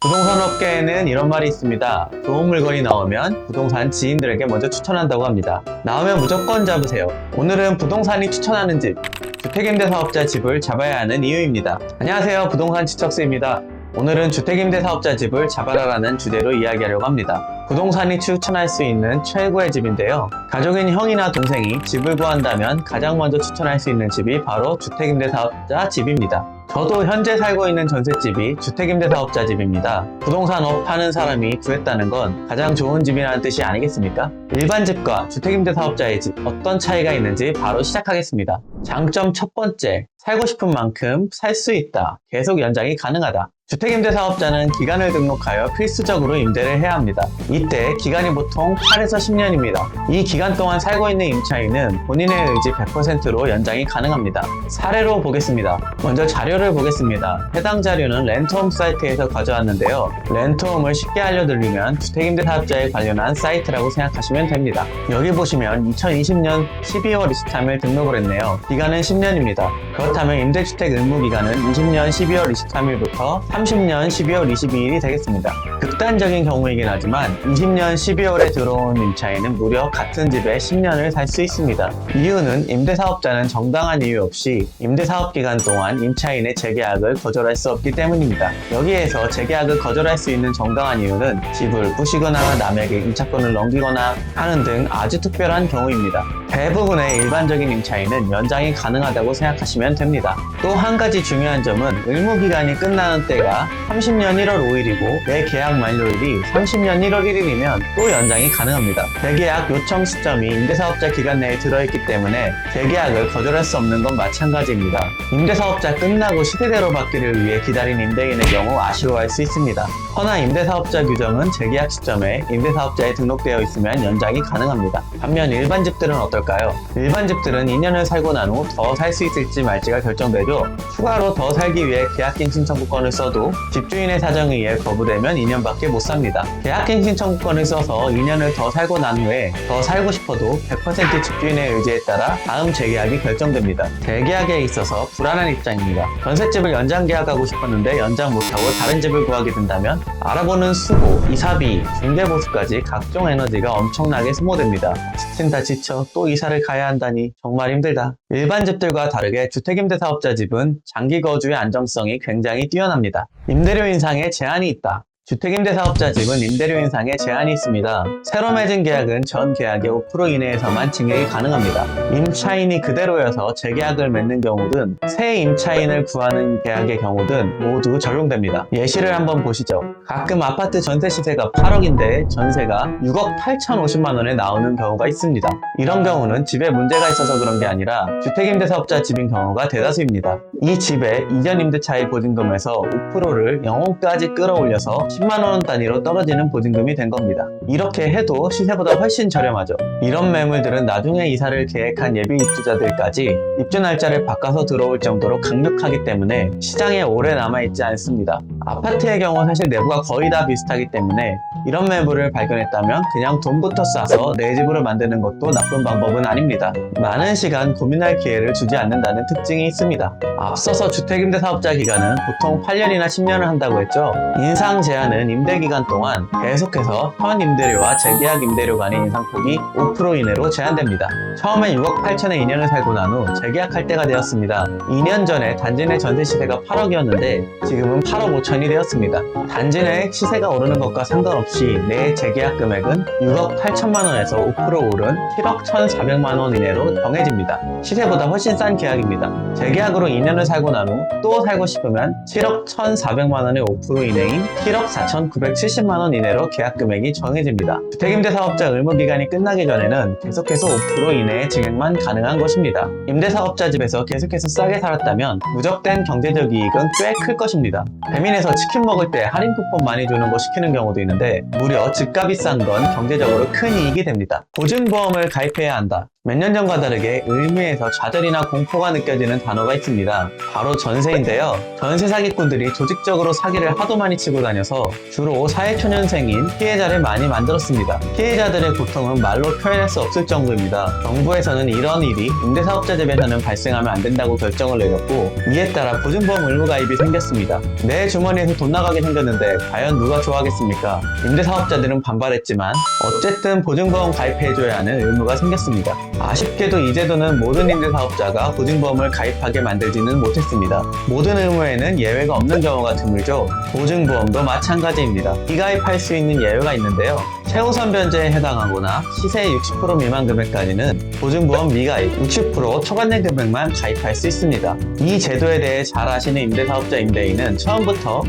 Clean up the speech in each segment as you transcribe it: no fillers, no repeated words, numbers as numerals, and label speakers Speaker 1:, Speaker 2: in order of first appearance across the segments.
Speaker 1: 부동산 업계에는 이런 말이 있습니다. 좋은 물건이 나오면 부동산 지인들에게 먼저 추천한다고 합니다. 나오면 무조건 잡으세요. 오늘은 부동산이 추천하는 집, 주택임대사업자 집을 잡아야 하는 이유입니다. 안녕하세요, 부동산 지척스입니다. 오늘은 주택임대사업자 집을 잡아라라는 주제로 이야기하려고 합니다. 부동산이 추천할 수 있는 최고의 집인데요. 가족인 형이나 동생이 집을 구한다면 가장 먼저 추천할 수 있는 집이 바로 주택임대사업자 집입니다. 저도 현재 살고 있는 전셋집이 주택임대사업자 집입니다. 부동산 업 하는 사람이 구했다는 건 가장 좋은 집이라는 뜻이 아니겠습니까? 일반 집과 주택임대사업자의 집, 어떤 차이가 있는지 바로 시작하겠습니다. 장점 첫 번째, 살고 싶은 만큼 살 수 있다. 계속 연장이 가능하다. 주택임대사업자는 기간을 등록하여 필수적으로 임대를 해야 합니다. 이때 기간이 보통 8에서 10년입니다. 이 기간 동안 살고 있는 임차인은 본인의 의지 100%로 연장이 가능합니다. 사례로 보겠습니다. 먼저 자료를 보겠습니다. 해당 자료는 렌트홈 사이트에서 가져왔는데요. 렌트홈을 쉽게 알려드리면 주택임대사업자에 관련한 사이트라고 생각하시면 됩니다. 여기 보시면 2020년 12월 23일 등록을 했네요. 기간은 10년입니다. 그렇다면 임대주택 의무기간은 20년 12월 23일부터 30년 12월 22일이 되겠습니다. 극단적인 경우이긴 하지만 20년 12월에 들어온 임차인은 무려 같은 집에 10년을 살 수 있습니다. 이유는 임대사업자는 정당한 이유 없이 임대사업 기간 동안 임차인의 재계약을 거절할 수 없기 때문입니다. 여기에서 재계약을 거절할 수 있는 정당한 이유는 집을 부시거나 남에게 임차권을 넘기거나 하는 등 아주 특별한 경우입니다. 대부분의 일반적인 임차인은 연장이 가능하다고 생각하시면 됩니다. 또 한 가지 중요한 점은 의무기간이 끝나는 때가 30년 1월 5일이고 내 계약 만료일이 30년 1월 1일이면 또 연장이 가능합니다. 재계약 요청 시점이 임대사업자 기간 내에 들어있기 때문에 재계약을 거절할 수 없는 건 마찬가지입니다. 임대사업자 끝나고 시세대로 받기를 위해 기다린 임대인의 경우 아쉬워할 수 있습니다. 허나 임대사업자 규정은 재계약 시점에 임대사업자에 등록되어 있으면 연장이 가능합니다. 반면 일반 집들은 어떨까요? 일반 집들은 2년을 살고 난 후 더 살 수 있을지 말지가 결정되죠. 추가로 더 살기 위해 계약갱신 청구권을 써도 집주인의 사정에 의해 거부되면 2년밖에 못 삽니다. 계약갱신 청구권을 써서 2년을 더 살고 난 후에 더 살고 싶어도 100% 집주인의 의지에 따라 다음 재계약이 결정됩니다. 재계약에 있어서 불안한 입장입니다. 전셋집을 연장 계약하고 싶었는데 연장 못하고 다른 집을 구하게 된다면 알아보는 수고, 이사비, 중개보수까지 각종 에너지가 엄청나게 소모됩니다. 지친다 지쳐 또 이사를 가야 한다니 정말 힘들다. 일반 집들과 다르게 주택임대사업자 집은 장기 거주의 안정성이 굉장히 뛰어납니다. 임대료 인상에 제한이 있다. 주택임대사업자 집은 임대료 인상에 제한이 있습니다. 새로 맺은 계약은 전 계약의 5% 이내에서만 증액이 가능합니다. 임차인이 그대로여서 재계약을 맺는 경우든 새 임차인을 구하는 계약의 경우든 모두 적용됩니다. 예시를 한번 보시죠. 가끔 아파트 전세 시세가 8억인데 전세가 6억 8,050만 원에 나오는 경우가 있습니다. 이런 경우는 집에 문제가 있어서 그런 게 아니라 주택임대사업자 집인 경우가 대다수입니다. 이 집의 이전 임대차의 보증금에서 5%를 0원까지 끌어올려서 10만원 단위로 떨어지는 보증금이 된 겁니다. 이렇게 해도 시세보다 훨씬 저렴하죠. 이런 매물들은 나중에 이사를 계획한 예비 입주자들까지 입주 날짜를 바꿔서 들어올 정도로 강력하기 때문에 시장에 오래 남아있지 않습니다. 아파트의 경우 사실 내부가 거의 다 비슷하기 때문에 이런 매물을 발견했다면 그냥 돈부터 싸서 내 집으로 만드는 것도 나쁜 방법은 아닙니다. 많은 시간 고민할 기회를 주지 않는다는 특징이 있습니다. 앞서서 주택임대사업자 기간은 보통 8년이나 10년을 한다고 했죠. 인상 제한은 임대기간 동안 계속해서 현 임대료와 재계약 임대료 간의 인상폭이 5% 이내로 제한됩니다. 처음엔 6억 8천에 2년을 살고 난 후 재계약할 때가 되었습니다. 2년 전에 단지 내 전세 시세가 8억이었는데 지금은 8억 5천이 되었습니다. 단지 내 시세가 오르는 것과 상관없이 내 재계약 금액은 6억 8천만 원에서 5% 오른 7억 1,400만 원 이내로 정해집니다. 시세보다 훨씬 싼 계약입니다. 재계약으로 2년을 살고 난 후 또 살고 싶으면 7억 1,400만 원의 5% 이내인 7억 4,970만 원 이내로 계약 금액이 정해집니다. 주택임대사업자 의무기간이 끝나기 전에는 계속해서 5% 이내의 증액만 가능한 것입니다. 임대사업자 집에서 계속해서 싸게 살았다면 누적된 경제적 이익은 꽤 클 것입니다. 배민에서 치킨 먹을 때 할인 쿠폰 많이 주는 거 시키는 경우도 있는데 무려 집값이 싼 건 경제적으로 큰 이익이 됩니다. 보증보험을 가입해야 한다. 몇 년 전과 다르게 의미에서 좌절이나 공포가 느껴지는 단어가 있습니다. 바로 전세인데요. 전세 사기꾼들이 조직적으로 사기를 하도 많이 치고 다녀서 주로 사회초년생인 피해자를 많이 만들었습니다. 피해자들의 고통은 말로 표현할 수 없을 정도입니다. 정부에서는 이런 일이 임대사업자 집에서는 발생하면 안 된다고 결정을 내렸고, 이에 따라 보증보험 의무 가입이 생겼습니다. 내 주머니에서 돈 나가게 생겼는데 과연 누가 좋아하겠습니까? 임대사업자들은 반발했지만 어쨌든 보증보험 가입해줘야 하는 의무가 생겼습니다. 아쉽게도 이 제도는 모든 임대사업자가 보증보험을 가입하게 만들지는 못했습니다. 모든 의무에는 예외가 없는 경우가 드물죠. 보증보험도 마찬가지입니다. 미가입할 수 있는 예외가 있는데요. 최우선 변제에 해당하거나 시세의 60% 미만 금액까지는 보증보험 미가입, 60% 초과된 금액만 가입할 수 있습니다. 이 제도에 대해 잘 아시는 임대사업자 임대인은 처음부터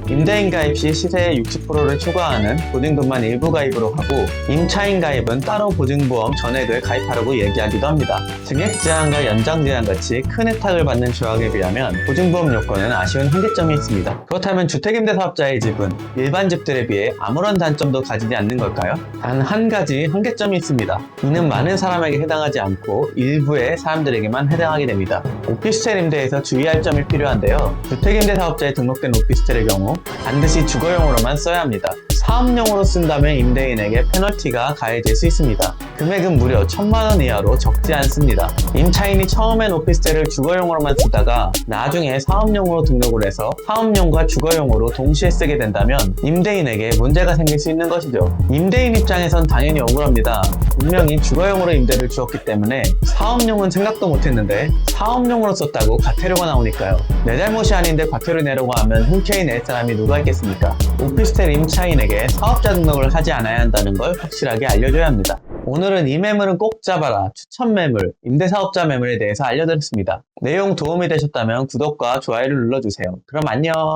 Speaker 1: 임대인 가입 시 시세의 60%를 초과하는 보증금만 일부 가입으로 하고, 임차인 가입은 따로 보증보험 전액을 가입하라고 얘기하기도 합니다. 증액 제한과 연장 제한 같이 큰 혜택을 받는 조항에 비하면 보증보험 요건은 아쉬운 한계점이 있습니다. 그렇다면 주택임대사업자의 집은 일반 집들에 비해 아무런 단점도 가지지 않는 걸까요? 단 한 가지 한계점이 있습니다. 이는 많은 사람에게 해당하지 않고 일부의 사람들에게만 해당하게 됩니다. 오피스텔 임대에서 주의할 점이 필요한데요. 주택임대사업자에 등록된 오피스텔의 경우 반드시 주거용으로만 써야 합니다. 사업용으로 쓴다면 임대인에게 페널티가 가해질 수 있습니다. 금액은 무려 1,000만 원 이하로 적지 않습니다. 임차인이 처음엔 오피스텔을 주거용으로만 쓰다가 나중에 사업용으로 등록을 해서 사업용과 주거용으로 동시에 쓰게 된다면 임대인에게 문제가 생길 수 있는 것이죠. 임대인 입장에선 당연히 억울합니다. 분명히 주거용으로 임대를 주었기 때문에 사업용은 생각도 못했는데 사업용으로 썼다고 과태료가 나오니까요. 내 잘못이 아닌데 과태료 내려고 하면 흔쾌히 낼 사람이 누가 있겠습니까? 오피스텔 임차인에게 사업자 등록을 하지 않아야 한다는 걸 확실하게 알려줘야 합니다. 오늘은 이 매물은 꼭 잡아라, 추천 매물, 임대사업자 매물에 대해서 알려드렸습니다. 내용 도움이 되셨다면 구독과 좋아요를 눌러주세요. 그럼 안녕.